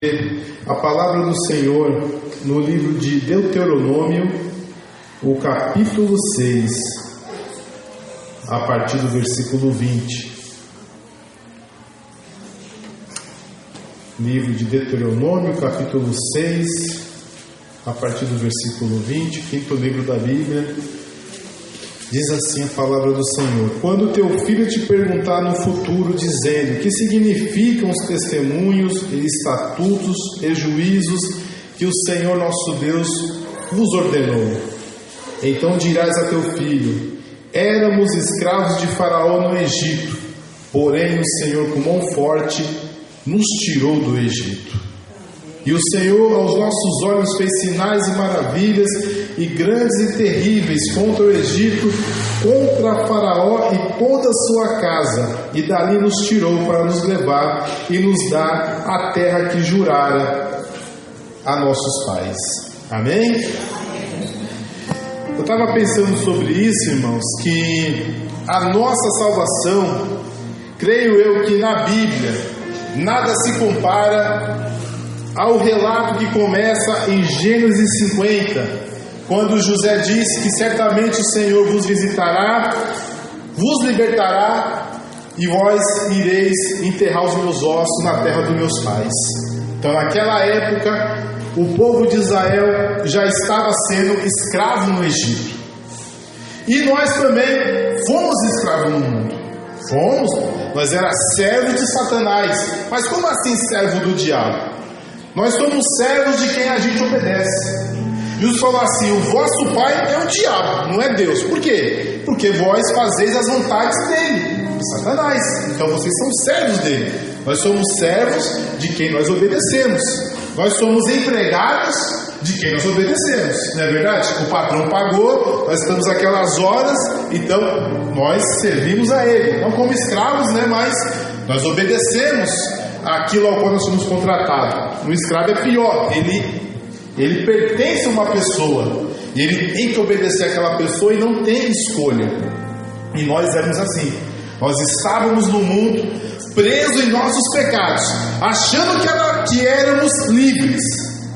A palavra do Senhor no livro de Deuteronômio, o capítulo 6, a partir do versículo 20. Livro de Deuteronômio, capítulo 6, a partir do versículo 20, quinto livro da Bíblia. Diz assim a palavra do Senhor: quando teu filho te perguntar no futuro, dizendo: que significam os testemunhos e estatutos e juízos que o Senhor nosso Deus vos ordenou, então dirás a teu filho: éramos escravos de Faraó no Egito, porém o Senhor com mão forte nos tirou do Egito. E o Senhor aos nossos olhos fez sinais e maravilhas e grandes e terríveis contra o Egito, contra Faraó e toda a sua casa, e dali nos tirou para nos levar e nos dar a terra que jurara a nossos pais. Amém? Eu estava pensando sobre isso, irmãos, que a nossa salvação, creio eu que na Bíblia nada se compara ao relato que começa em Gênesis 50, quando José diz que certamente o Senhor vos visitará, vos libertará, e vós ireis enterrar os meus ossos na terra dos meus pais. Então naquela época o povo de Israel já estava sendo escravo no Egito, e nós também fomos escravos no mundo. Nós éramos servos de Satanás. Mas como assim servo do diabo? Nós somos servos de quem a gente obedece. Jesus falou assim: o vosso pai é o diabo, não é Deus. Por quê? Porque vós fazeis as vontades dele, de Satanás. Então vocês são servos dele. Nós somos servos de quem nós obedecemos. Nós somos empregados de quem nós obedecemos, não é verdade? O patrão pagou, nós estamos aquelas horas, então nós servimos a ele, não como escravos, né? Mas nós obedecemos aquilo ao qual nós somos contratados. O escravo é pior, ele pertence a uma pessoa, e ele tem que obedecer àquela pessoa e não tem escolha. E nós éramos assim. Nós estávamos no mundo, presos em nossos pecados, achando que éramos livres,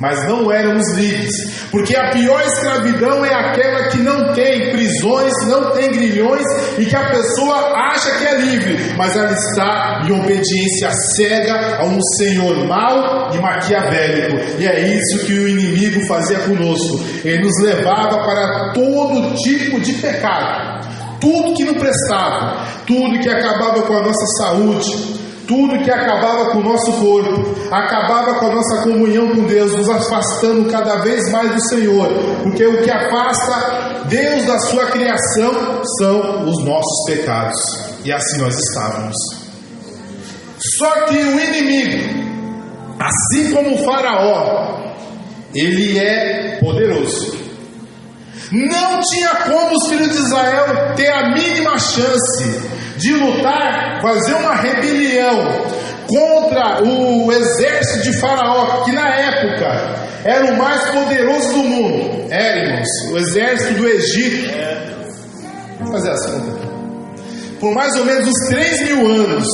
mas não éramos livres, porque a pior escravidão é aquela que não tem prisões, não tem grilhões, e que a pessoa acha que é livre, mas ela está em obediência cega a um senhor mau e maquiavélico. E é isso que o inimigo fazia conosco. Ele nos levava para todo tipo de pecado, tudo que não prestava, tudo que acabava com a nossa saúde, tudo que acabava com o nosso corpo, acabava com a nossa comunhão com Deus, nos afastando cada vez mais do Senhor, porque o que afasta Deus da sua criação são os nossos pecados. E assim nós estávamos. Só que o inimigo, assim como o Faraó, ele é poderoso. Não tinha como os filhos de Israel ter a mínima chance de lutar, fazer uma rebelião contra o exército de Faraó, que na época era o mais poderoso do mundo. Irmãos, o exército do Egito, vou fazer as contas, por mais ou menos uns 3.000 anos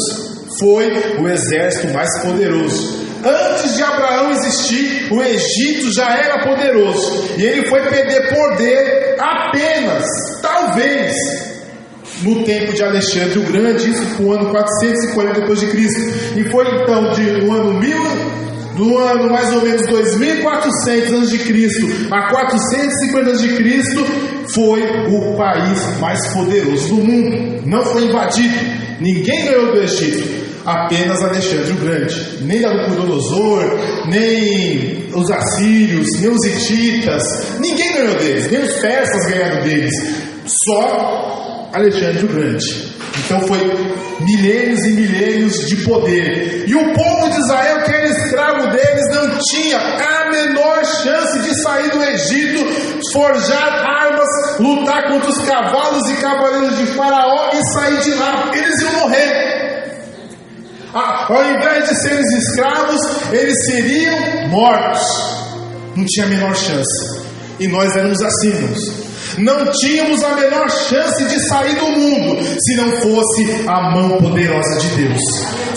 foi o exército mais poderoso. Antes de Abraão existir, o Egito já era poderoso, e ele foi perder poder apenas, talvez, no tempo de Alexandre o Grande, isso foi no ano 440 depois de Cristo. E foi então do ano mais ou menos 2400 antes de Cristo a 450 antes de Cristo, foi o país mais poderoso do mundo. Não foi invadido, ninguém ganhou do Egito, apenas Alexandre o Grande. Nem Nabucodonosor, nem os assírios, nem os hititas, ninguém ganhou deles, nem os persas ganharam deles, só Alexandre o Grande. Então foi milênios e milênios de poder. E o povo de Israel, que era escravo deles, não tinha a menor chance de sair do Egito, forjar armas, lutar contra os cavalos e cavaleiros de Faraó e sair de lá. Eles iam morrer. Ao invés de serem escravos, eles seriam mortos. Não tinha a menor chance. E nós éramos assim, irmãos. não tínhamos a menor chance de sair do mundo se não fosse a mão poderosa de Deus,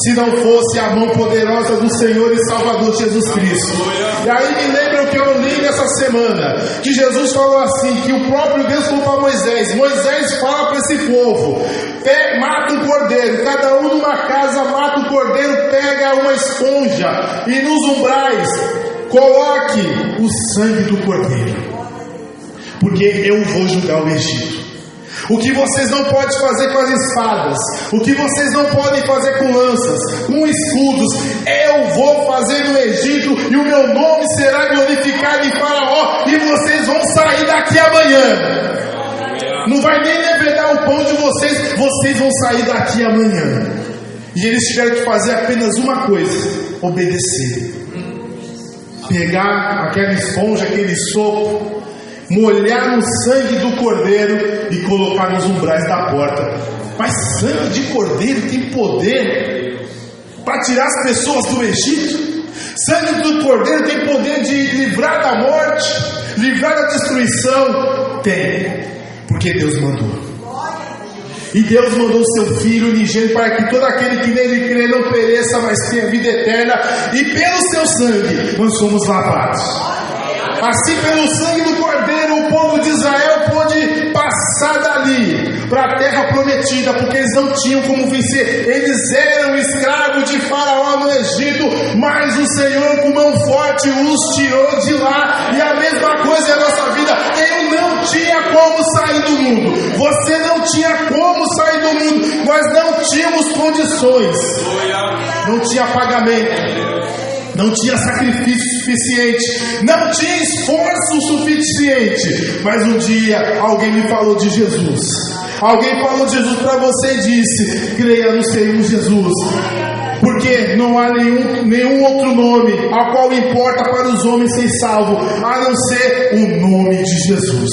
se não fosse a mão poderosa do Senhor e Salvador Jesus Cristo. E aí me lembra o que eu li nessa semana, que Jesus falou assim, que o próprio Deus falou para Moisés: Moisés, fala para esse povo, mata um cordeiro, cada um numa casa mata um cordeiro, pega uma esponja e nos umbrais coloque o sangue do cordeiro, porque eu vou julgar o Egito. O que vocês não podem fazer com as espadas, o que vocês não podem fazer com lanças, com escudos, eu vou fazer no Egito, e o meu nome será glorificado em Faraó, e vocês vão sair daqui amanhã. Não vai nem levedar o pão de vocês, vocês vão sair daqui amanhã. E eles tiveram que fazer apenas uma coisa: obedecer. Pegar aquela esponja, aquele sopro, molhar no sangue do cordeiro e colocar nos umbrais da porta. Mas sangue de cordeiro tem poder para tirar as pessoas do Egito? Sangue do cordeiro tem poder de livrar da morte, livrar da destruição? Tem, porque Deus mandou. E Deus mandou o seu Filho unigênito para que todo aquele que nele crê não pereça, mas tenha vida eterna. E pelo seu sangue nós somos lavados. Assim, pelo sangue do Cordeiro, o povo de Israel pôde passar dali para a terra prometida, porque eles não tinham como vencer. Eles eram escravos de Faraó no Egito, mas o Senhor com mão forte os tirou de lá. E a mesma coisa é a nossa vida. Eu não tinha como sair do mundo, você não tinha como sair do mundo, nós não tínhamos condições, não tinha pagamento, não tinha sacrifício suficiente, não tinha esforço suficiente. Mas um dia alguém me falou de Jesus. Alguém falou de Jesus para você e disse: creia no Senhor Jesus, porque não há nenhum outro nome ao qual importa para os homens ser salvos, a não ser o nome de Jesus.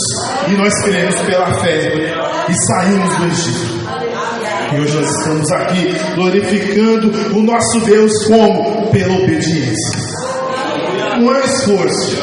E nós cremos pela fé e saímos do Egito. E hoje nós estamos aqui glorificando o nosso Deus como? Pela obediência. Não é esforço,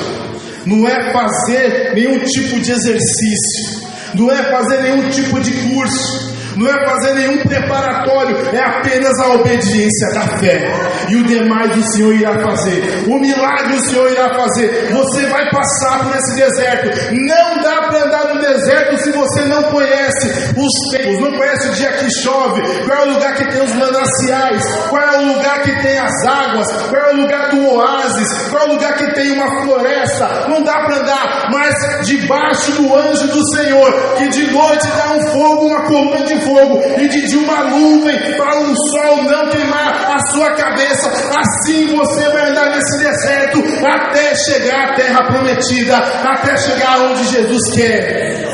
não é fazer nenhum tipo de exercício, não é fazer nenhum tipo de curso, não é fazer nenhum preparatório, é apenas a obediência da fé. E o demais o Senhor irá fazer, o milagre o Senhor irá fazer. Você vai passar por esse deserto. Não dá para andar no deserto se você não conhece os tempos, não conhece o dia que chove, qual é o lugar que tem os mananciais, qual é o lugar que tem as águas, qual é o lugar do oásis, qual é o lugar que tem uma floresta. Não dá para andar, mas debaixo do anjo do Senhor, que de noite dá um fogo, uma coluna de fogo, e de dia uma nuvem para o sol não queimar a sua cabeça. Assim você vai andar nesse deserto até chegar à terra prometida, até chegar onde Jesus quer.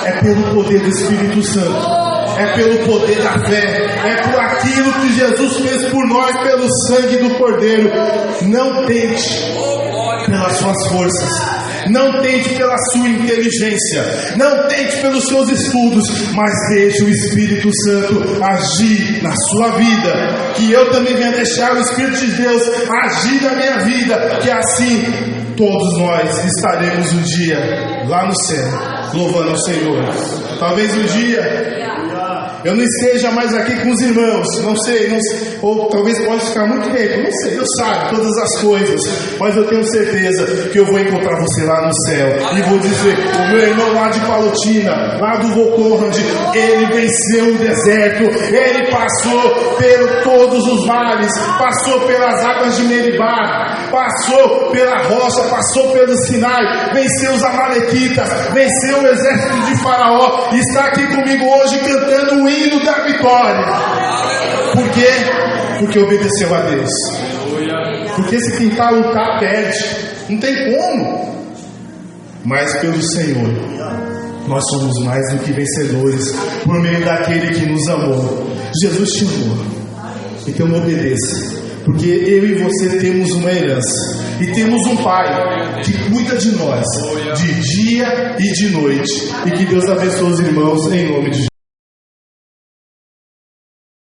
É pelo poder do Espírito Santo, é pelo poder da fé, é por aquilo que Jesus fez por nós, pelo sangue do Cordeiro. Não tente pelas suas forças, não tente pela sua inteligência, não tente pelos seus estudos, mas deixe o Espírito Santo agir na sua vida. Que eu também venha deixar o Espírito de Deus agir na minha vida, que assim todos nós estaremos um dia lá no céu, louvando ao Senhor. Talvez um dia eu não esteja mais aqui com os irmãos, não sei, ou talvez pode ficar muito tempo, não sei, Deus sabe todas as coisas, mas eu tenho certeza que eu vou encontrar você lá no céu, e vou dizer: o meu irmão lá de Palotina, lá do Volconrand, ele venceu o deserto, ele passou por todos os vales, passou pelas águas de Meribá, passou pela rocha, passou pelo Sinai, venceu os amalequitas, venceu o exército de Faraó, e está aqui comigo hoje cantando o hino da vitória. Por quê? Porque obedeceu a Deus. Porque se tentar lutar, perde, não tem como. Mas pelo Senhor nós somos mais do que vencedores, por meio daquele que nos amou. Jesus te amou, então obedeça, porque eu e você temos uma herança, e temos um Pai que cuida de nós de dia e de noite. E que Deus abençoe os irmãos em nome de Jesus.